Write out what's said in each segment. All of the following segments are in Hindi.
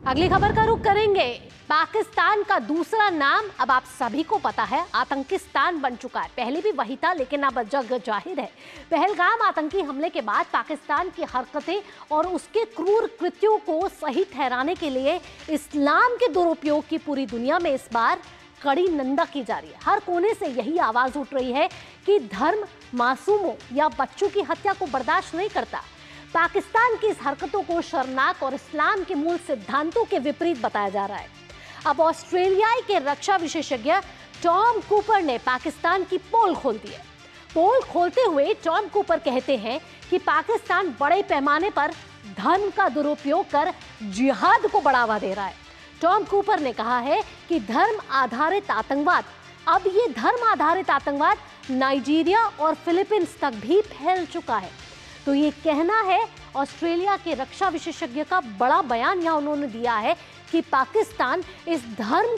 अगली खबर का रुख करेंगे। पाकिस्तान का दूसरा नाम अब आप सभी को पता है, आतंकिस्तान बन चुका है। पहले भी वही था, लेकिन अब जग जाहिर है। पहलगाम आतंकी हमले के बाद पाकिस्तान की हरकतें और उसके क्रूर कृत्यों को सही ठहराने के लिए इस्लाम के दुरुपयोग की पूरी दुनिया में इस बार कड़ी निंदा की जा रही है। हर कोने से यही आवाज उठ रही है कि धर्म मासूमों या बच्चों की हत्या को बर्दाश्त नहीं करता। पाकिस्तान की इस हरकतों को शर्मनाक और इस्लाम के मूल सिद्धांतों के विपरीत बताया जा रहा है। अब ऑस्ट्रेलियाई के रक्षा विशेषज्ञ टॉम कूपर ने पाकिस्तान की पोल खोल दी है। पोल खोलते हुए टॉम कूपर कहते हैं कि पाकिस्तान बड़े पैमाने पर धर्म का दुरुपयोग कर जिहाद को बढ़ावा दे रहा है। टॉम कूपर ने कहा है कि धर्म आधारित आतंकवाद, अब ये धर्म आधारित आतंकवाद नाइजीरिया और फिलीपींस तक भी फैल चुका है। तो ये कहना है ऑस्ट्रेलिया के रक्षा विशेषज्ञ का। बड़ा बयान यहां उन्होंने दिया है कि पाकिस्तान इस धर्म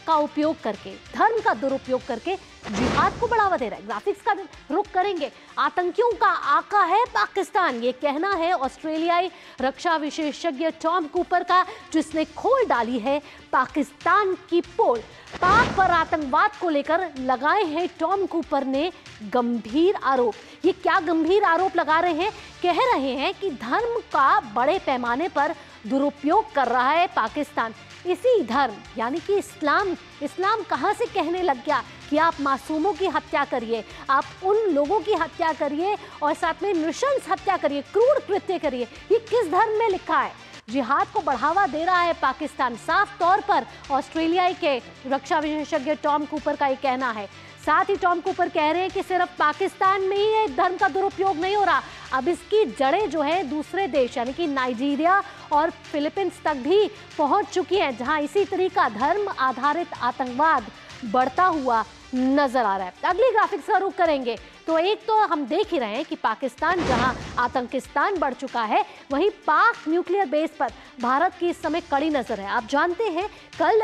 का उपयोग करके, धर्म का दुरुपयोग करके जिहाद को बढ़ावा दे रहा है। ग्राफिक्स का रुख करेंगे। आतंकियों का आका है पाकिस्तान, ये कहना है ऑस्ट्रेलियाई रक्षा विशेषज्ञ टॉम कूपर का, जिसने खोल डाली है पाकिस्तान की पोल। पाक पर आतंकवाद को लेकर लगाए हैं टॉम कूपर ने गंभीर आरोप। ये क्या गंभीर आरोप लगा रहे हैं? कह रहे हैं कि धर्म का बड़े पैमाने पर दुरुपयोग कर रहा है पाकिस्तान। इसी धर्म यानी कि इस्लाम कहां से कहने लग गया कि आप मासूमों की हत्या करिए, आप उन लोगों की हत्या करिए और साथ में नृशंस हत्या करिए, क्रूर कृत्य करिए। ये किस धर्म में लिखा है? जिहाद को बढ़ावा दे रहा है पाकिस्तान। साफ तौर पर ऑस्ट्रेलियाई के रक्षा विशेषज्ञ टॉम कूपर का ये कहना है। साथ ही टॉम कूपर कह रहे हैं कि सिर्फ पाकिस्तान में ही धर्म का दुरुपयोग नहीं हो रहा, अब इसकी जड़ें जो है दूसरे देश यानी कि नाइजीरिया और फिलीपींस तक भी पहुंच चुकी हैं, जहां इसी तरीका धर्म आधारित आतंकवाद बढ़ता हुआ नजर आ रहा है। अगली ग्राफिक्स का रुख करेंगे तो एक तो हम देख ही रहे हैं कि पाकिस्तान जहां आतंकिस्तान बढ़ चुका है, वहीं पाक न्यूक्लियर बेस पर भारत की इस समय कड़ी नजर है। आप जानते हैं कल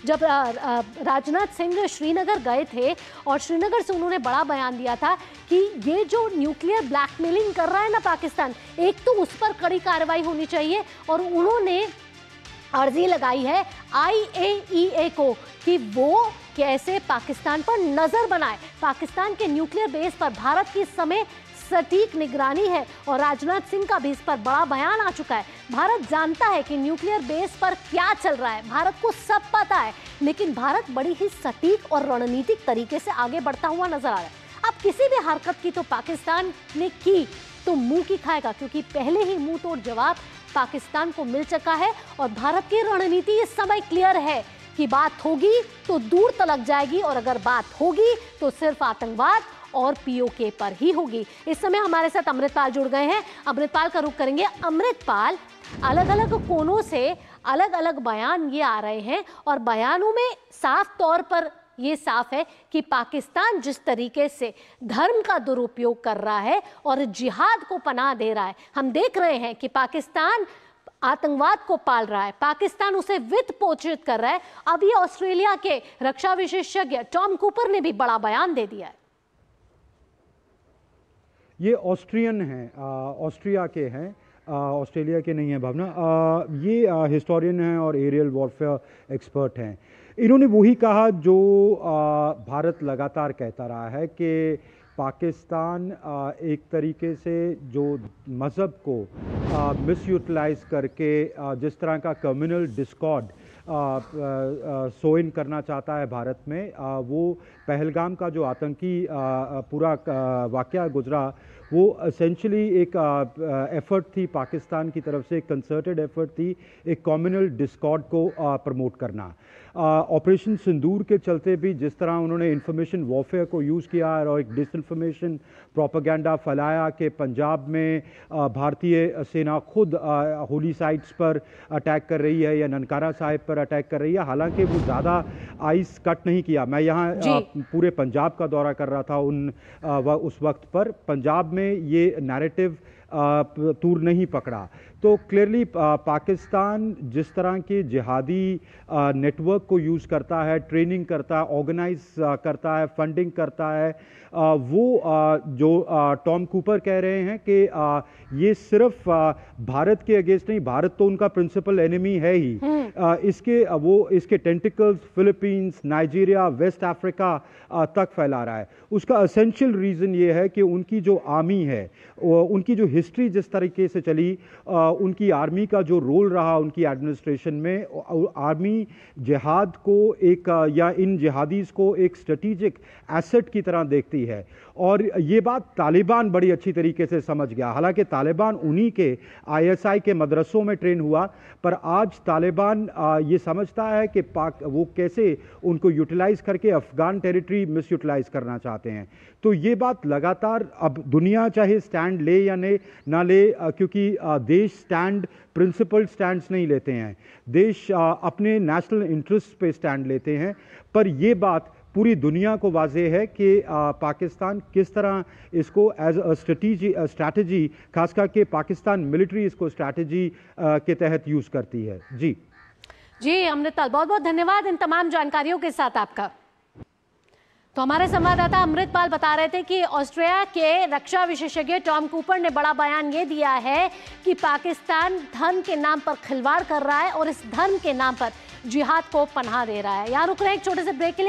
जब राजनाथ सिंह श्रीनगर गए थे और श्रीनगर से उन्होंने बड़ा बयान दिया था कि ये जो न्यूक्लियर ब्लैकमेलिंग कर रहा है ना पाकिस्तान, एक तो उस पर कड़ी कार्रवाई होनी चाहिए। और उन्होंने अर्जी लगाई है IAEA को कि वो कैसे पाकिस्तान पर नजर बनाए। पाकिस्तान के न्यूक्लियर बेस पर भारत की इस समय सटीक निगरानी है और राजनाथ सिंह का भी इस पर बड़ा बयान आ चुका है। भारत जानता है कि न्यूक्लियर बेस पर क्या चल रहा है, भारत को सब पता है, लेकिन भारत बड़ी ही सटीक और रणनीतिक तरीके से आगे बढ़ता हुआ नजर आ रहा है। अब किसी भी हरकत की तो पाकिस्तान ने की तो मुंह की खाएगा, क्योंकि पहले ही मुंह तोड़ जवाब पाकिस्तान को मिल चुका है। और भारत की रणनीति इस समय क्लियर है कि बात होगी तो दूर तलक जाएगी और अगर बात होगी तो सिर्फ आतंकवाद और POK पर ही होगी। इस समय हमारे साथ अमृतपाल जुड़ गए हैं। अमृतपाल का रुख करेंगे। अमृतपाल, अलग अलग कोनों से अलग अलग बयान ये आ रहे हैं और बयानों में साफ तौर पर ये साफ है कि पाकिस्तान जिस तरीके से धर्म का दुरुपयोग कर रहा है और जिहाद को पनाह दे रहा है, हम देख रहे हैं कि पाकिस्तान आतंकवाद को पाल रहा है, पाकिस्तान उसे वित्त पोषित कर रहा है। अब ये ऑस्ट्रेलिया के रक्षा विशेषज्ञ टॉम कूपर ने भी बड़ा बयान दे दिया है। ये ऑस्ट्रियन हैं, ऑस्ट्रिया के हैं, ऑस्ट्रेलिया के नहीं हैं भावना। ये हिस्टोरियन हैं और एरियल वॉरफेयर एक्सपर्ट हैं। इन्होंने वही कहा जो भारत लगातार कहता रहा है कि पाकिस्तान एक तरीके से जो मज़हब को मिसयूटिलाइज करके जिस तरह का कम्युनल डिस्कॉर्ड सोइन करना चाहता है भारत में, वो पहलगाम का जो आतंकी पूरा वाक़या गुजरा, वो एसेंशली एक एफर्ट थी पाकिस्तान की तरफ से, एक कंसर्टेड एफर्ट थी एक कम्युनल डिस्कॉर्ड को प्रमोट करना। ऑपरेशन सिंदूर के चलते भी जिस तरह उन्होंने इंफॉर्मेशन वॉरफेयर को यूज़ किया और एक डिसइंफॉर्मेशन प्रोपेगेंडा फैलाया कि पंजाब में भारतीय सेना खुद होली साइट्स पर अटैक कर रही है या ननकाना साहिब पर अटैक कर रही है, हालांकि वो ज़्यादा आइस कट नहीं किया। मैं यहाँ पूरे पंजाब का दौरा कर रहा था उस वक्त पर। पंजाब में ये नैरेटिव तूर नहीं पकड़ा। तो क्लियरली पाकिस्तान जिस तरह के जिहादी नेटवर्क को यूज़ करता है, ट्रेनिंग करता है, ऑर्गेनाइज करता है, फंडिंग करता है, वो जो टॉम कूपर कह रहे हैं कि ये सिर्फ भारत के अगेंस्ट नहीं, भारत तो उनका प्रिंसिपल एनिमी है ही, इसके tentacles Philippines, Nigeria, West Africa तक फैला रहा है। उसका एसेंशियल रीज़न ये है कि उनकी जो आर्मी है, उनकी जो हिस्ट्री जिस तरीके से चली, उनकी आर्मी का जो रोल रहा उनकी एडमिनिस्ट्रेशन में, आर्मी जिहाद को एक या इन जिहादीज़ को एक स्ट्रेटेजिक एसेट की तरह देखती है। और ये बात तालिबान बड़ी अच्छी तरीके से समझ गया। हालांकि तालिबान उन्हीं के ISI के मदरसों में ट्रेन हुआ, पर आज तालिबान ये समझता है कि वो कैसे उनको यूटिलाइज करके अफगान टेरिटरी मिस यूटिलाइज करना चाहते हैं। तो ये बात लगातार अब दुनिया चाहे स्टैंड ले या ना ले, क्योंकि देश प्रिंसिपल स्टैंड्स नहीं लेते हैं, देश अपने नेशनल इंटरेस्ट पे स्टैंड लेते हैं। पर ये बात पूरी दुनिया को वाज़ेह है कि पाकिस्तान किस तरह इसको एज अ स्ट्रैटेजी, खास करके पाकिस्तान मिलिट्री इसको स्ट्रैटेजी के तहत यूज़ करती है। जी अमृतपाल, बहुत बहुत धन्यवाद इन तमाम जानकारियों के साथ आपका। तो हमारे संवाददाता अमृतपाल बता रहे थे कि ऑस्ट्रिया के रक्षा विशेषज्ञ टॉम कूपर ने बड़ा बयान ये दिया है कि पाकिस्तान धर्म के नाम पर खिलवाड़ कर रहा है और इस धर्म के नाम पर जिहाद को पनाह दे रहा है। यहाँ रुक रहे हैं एक छोटे से ब्रेक के लिए।